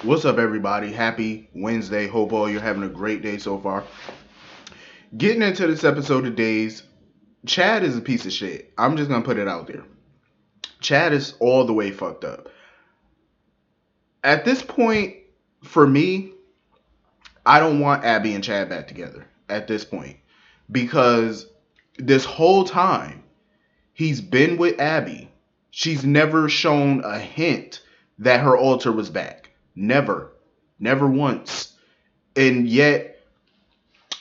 What's up, everybody? Happy Wednesday. Hope all you're having a great day so far. Getting into this episode of Days, Chad is a piece of shit. I'm just gonna put it out there. Chad is all the way fucked up. At this point, for me, I don't want Abby and Chad back together at this point because this whole time he's been with Abby. She's never shown a hint that her alter was back. Never. Never once. And yet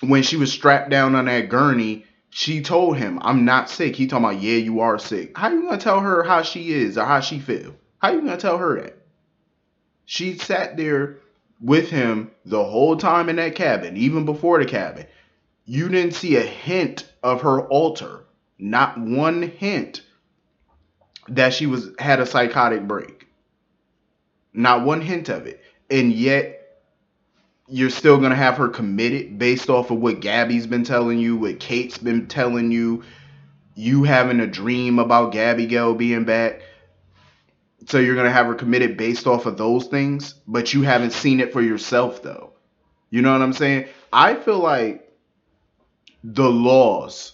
when she was strapped down on that gurney, she told him, "I'm not sick." He talking about, "Yeah, you are sick." How you gonna tell her how she is or how she feel? How you gonna tell her that? She sat there with him the whole time in that cabin, even before the cabin. You didn't see a hint of her alter. Not one hint that she was had a psychotic break. Not one hint of it. And yet you're still gonna have her committed based off of what Gabby's been telling you, what Kate's been telling you, you having a dream about Abigail being back. So you're gonna have her committed based off of those things, but you haven't seen it for yourself though. You know what I'm saying? I feel like the laws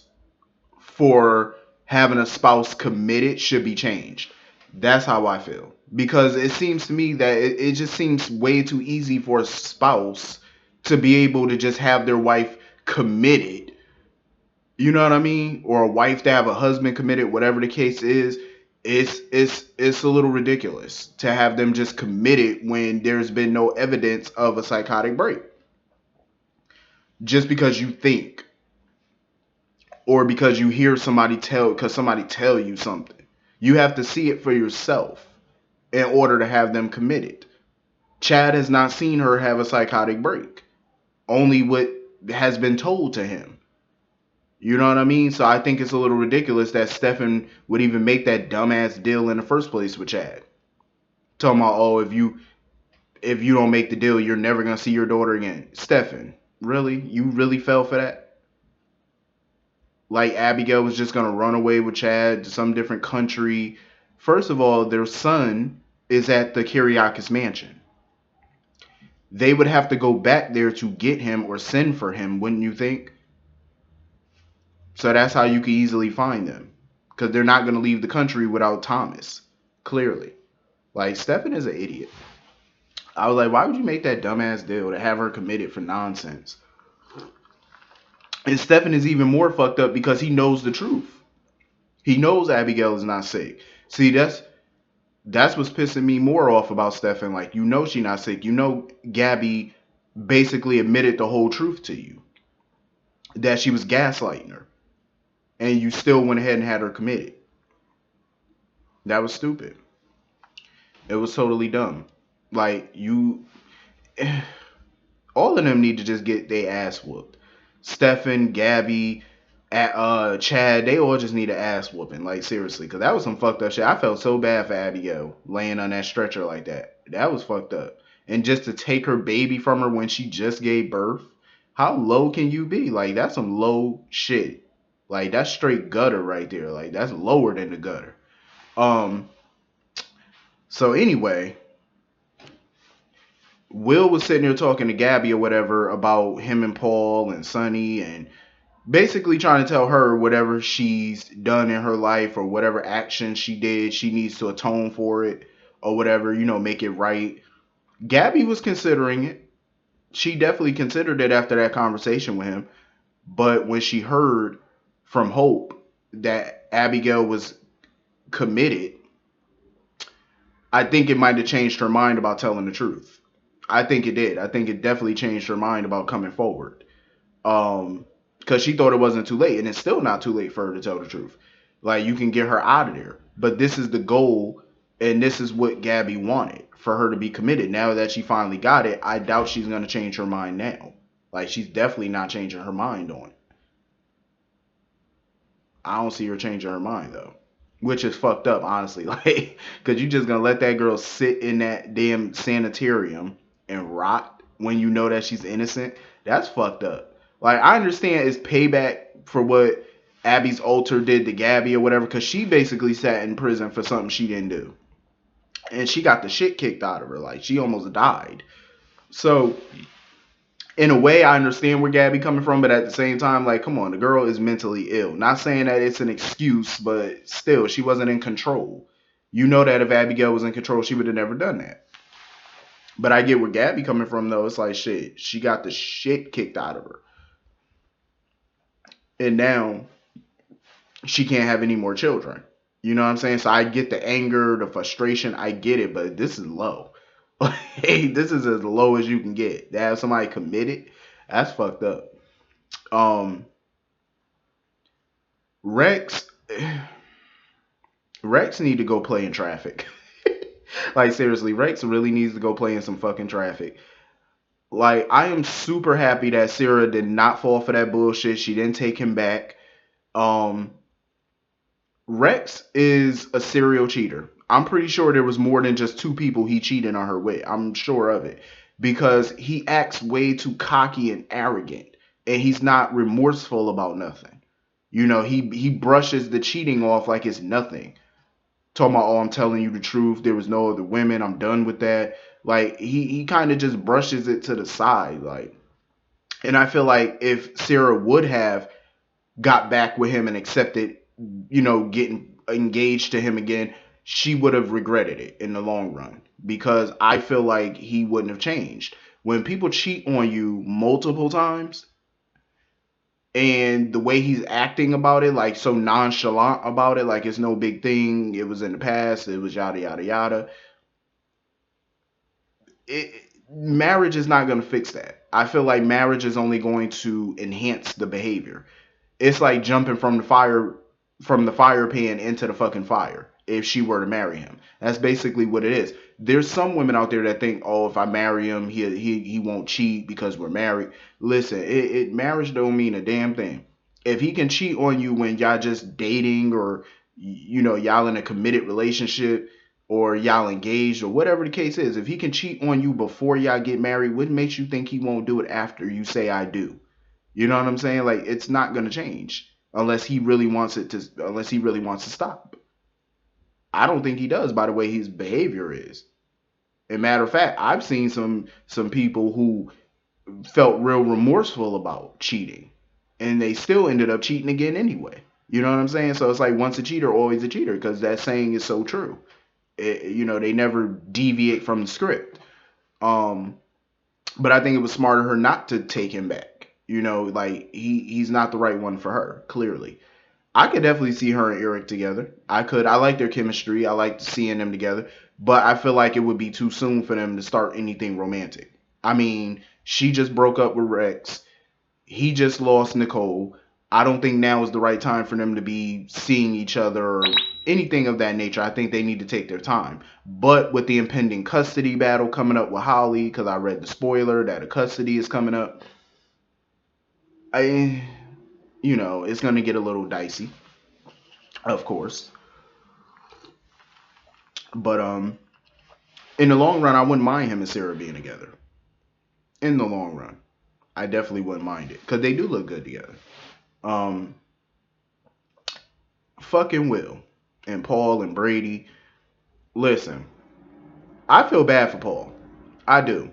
for having a spouse committed should be changed. That's how I feel. Because it seems to me that it just seems way too easy for a spouse to be able to just have their wife committed. You know what I mean? Or a wife to have a husband committed, whatever the case is. It's a little ridiculous to have them just committed when there's been no evidence of a psychotic break. Just because you think or because you hear somebody tell you something. You have to see it for yourself in order to have them committed. Chad has not seen her have a psychotic break. Only what has been told to him. You know what I mean? So I think it's a little ridiculous that Stefan would even make that dumbass deal in the first place with Chad. Talking about, oh, if you don't make the deal, you're never gonna see your daughter again. Stefan, really? You really fell for that? Like Abigail was just gonna run away with Chad to some different country. First of all, their son is at the Kyriakis mansion. They would have to go back there to get him or send for him, wouldn't you think? So that's how you could easily find them. Because they're not going to leave the country without Thomas. Clearly. Like, Stefan is an idiot. I was like, why would you make that dumbass deal to have her committed for nonsense? And Stefan is even more fucked up because he knows the truth. He knows Abigail is not sick. See, that's what's pissing me more off about Stefan. Like, you know she's not sick. You know Gabby basically admitted the whole truth to you. That she was gaslighting her. And you still went ahead and had her committed. That was stupid. It was totally dumb. Like, all of them need to just get their ass whooped. Stefan, Gabby, Chad, they all just need an ass whooping. Like, seriously, because that was some fucked up shit. I felt so bad for Abigail laying on that stretcher like that. That was fucked up. And just to take her baby from her when she just gave birth, how low can you be? Like, that's some low shit. Like, that's straight gutter right there. Like, that's lower than the gutter. Um, so anyway, Will was sitting there talking to Gabby or whatever about him and Paul and Sonny and basically trying to tell her whatever she's done in her life or whatever action she did, she needs to atone for it or whatever, make it right. Gabby was considering it. She definitely considered it after that conversation with him. But when she heard from Hope that Abigail was committed, I think it might have changed her mind about telling the truth. I think it did. I think it definitely changed her mind about coming forward. Because she thought it wasn't too late, and it's still not too late for her to tell the truth. Like, you can get her out of there. But this is the goal, and this is what Gabby wanted, for her to be committed. Now that she finally got it, I doubt she's going to change her mind now. Like, she's definitely not changing her mind on it. I don't see her changing her mind, though. Which is fucked up, honestly. Like, because you just going to let that girl sit in that damn sanitarium and rot when you know that she's innocent. That's fucked up. Like, I understand it's payback for what Abby's alter did to Gabby or whatever, because she basically sat in prison for something she didn't do. and she got the shit kicked out of her. Like, she almost died. So in a way, I understand where Gabby coming from, but at the same time, like, come on, the girl is mentally ill. Not saying that it's an excuse, but still, she wasn't in control. You know that if Abigail was in control, she would have never done that. But I get where Gabby coming from, though. It's like, shit, she got the shit kicked out of her, and now she can't have any more children. You know what I'm saying? So I get the anger, the frustration. I get it, but this is low. Hey, this is as low as you can get. To have somebody committed, that's fucked up. Um, Rex, Rex need to go play in traffic. Like, seriously, Rex really needs to go play in some fucking traffic. Like, I am super happy that Sarah did not fall for that bullshit. She didn't take him back. Um, Rex is a serial cheater. I'm pretty sure there was more than just two people he cheated on her with. I'm sure of it. Because he acts way too cocky and arrogant. And he's not remorseful about nothing. You know, he brushes the cheating off like it's nothing. Talking about, oh, I'm telling you the truth. There was no other women. I'm done with that. Like, he kind of just brushes it to the side. Like, and I feel like if Sarah would have got back with him and accepted, getting engaged to him again, she would have regretted it in the long run, because I feel like he wouldn't have changed. When people cheat on you multiple times, and the way he's acting about it, like so nonchalant about it, like it's no big thing, it was in the past, it was yada yada yada, it, marriage is not going to fix that. I feel like marriage is only going to enhance the behavior. It's like jumping from the fire pan into the fucking fire if she were to marry him. That's basically what it is. There's some women out there that think, oh, if I marry him, he won't cheat because we're married. Listen, marriage don't mean a damn thing. If he can cheat on you when y'all just dating, or y'all in a committed relationship, or y'all engaged, or whatever the case is, if he can cheat on you before y'all get married, what makes you think he won't do it after you say I do? You know what I'm saying? Like, it's not gonna change unless he really wants to stop. I don't think he does, by the way his behavior is. And matter of fact, I've seen some people who felt real remorseful about cheating, and they still ended up cheating again anyway. You know what I'm saying? So it's like, once a cheater, always a cheater, because that saying is so true. They never deviate from the script. Um, but I think it was smarter her not to take him back. Like, he's not the right one for her, clearly. I could definitely see her and Eric together. I could. I like their chemistry. I like seeing them together. But I feel like it would be too soon for them to start anything romantic. I mean, she just broke up with Rex. He just lost Nicole. I don't think now is the right time for them to be seeing each other or anything of that nature. I think they need to take their time. But with the impending custody battle coming up with Holly, because I read the spoiler that a custody is coming up, I, it's going to get a little dicey, of course. But in the long run, I wouldn't mind him and Sarah being together. In the long run, I definitely wouldn't mind it, because they do look good together. Um, Fucking Will and Paul and Brady. Listen, I feel bad for Paul. I do.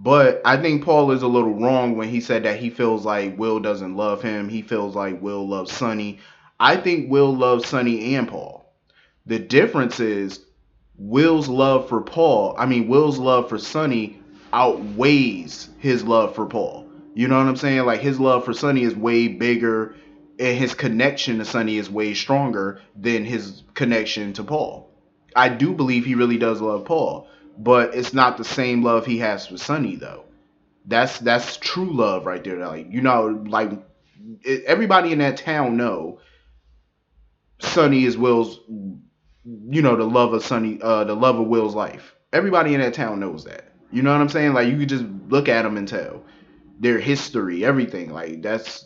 But I think Paul is a little wrong when he said that he feels like Will doesn't love him. He feels like Will loves Sonny. I think Will loves Sonny and Paul. The difference is Will's love for Sonny outweighs his love for Paul. You know what I'm saying? Like, his love for Sonny is way bigger, and his connection to Sonny is way stronger than his connection to Paul. I do believe he really does love Paul, but it's not the same love he has for Sonny, though. That's true love right there. Like, everybody in that town know Sonny is Will's, the love of the love of Will's life. Everybody in that town knows that. You know what I'm saying? Like, you could just look at them and tell their history, everything. Like, that's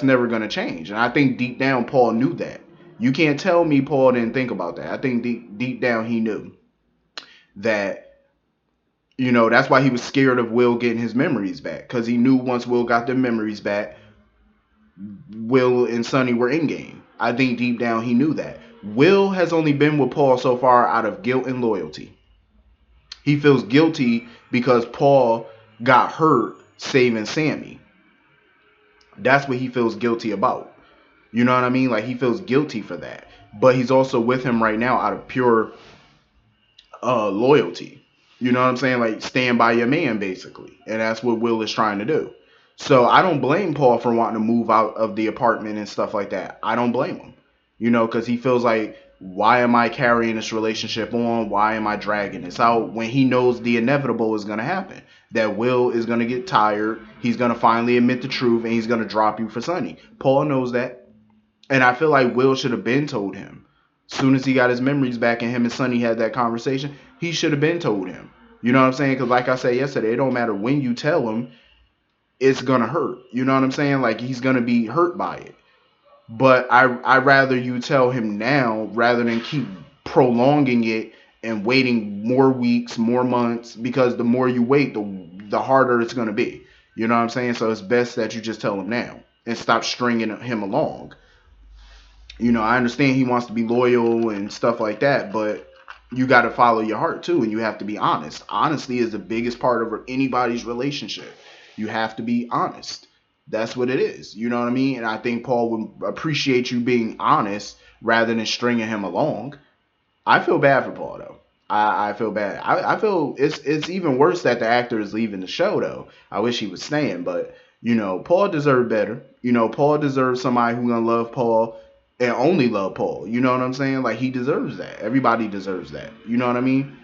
never gonna change. And I think deep down Paul knew that. You can't tell me Paul didn't think about that. I think deep down he knew that. That's why he was scared of Will getting his memories back, because he knew once Will got their memories back, Will and Sonny were in game. I think deep down he knew that. Will has only been with Paul so far out of guilt and loyalty. He feels guilty because Paul got hurt saving Sammy. That's what he feels guilty about. You know what I mean? Like he feels guilty for that. But he's also with him right now out of pure loyalty. You know what I'm saying? Like stand by your man basically. And that's what Will is trying to do. So I don't blame Paul for wanting to move out of the apartment and stuff like that. I don't blame him. You know, because he feels like, why am I carrying this relationship on? Why am I dragging this out when he knows the inevitable is going to happen? That Will is going to get tired. He's going to finally admit the truth and he's going to drop you for Sonny. Paul knows that. And I feel like Will should have been told him. As soon as he got his memories back and him and Sonny had that conversation, he should have been told him. You know what I'm saying? Because like I said yesterday, it don't matter when you tell him, it's going to hurt. You know what I'm saying? Like he's going to be hurt by it. But I rather you tell him now rather than keep prolonging it and waiting more weeks, more months, because the more you wait, the harder it's going to be. You know what I'm saying? So it's best that you just tell him now and stop stringing him along. You know, I understand he wants to be loyal and stuff like that, but you got to follow your heart too, and you have to be honest. Honesty is the biggest part of anybody's relationship. You have to be honest. That's what it is. You know what I mean? And I think Paul would appreciate you being honest rather than stringing him along. I feel bad for Paul though. I feel bad. I feel it's even worse that the actor is leaving the show though. I wish he was staying, but you know, Paul deserved better. You know, Paul deserves somebody who's gonna love Paul and only love Paul. You know what I'm saying? Like he deserves that. Everybody deserves that. You know what I mean?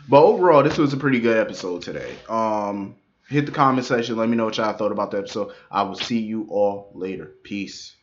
But overall, this was a pretty good episode today. Hit the comment section. Let me know what y'all thought about the episode. I will see you all later. Peace.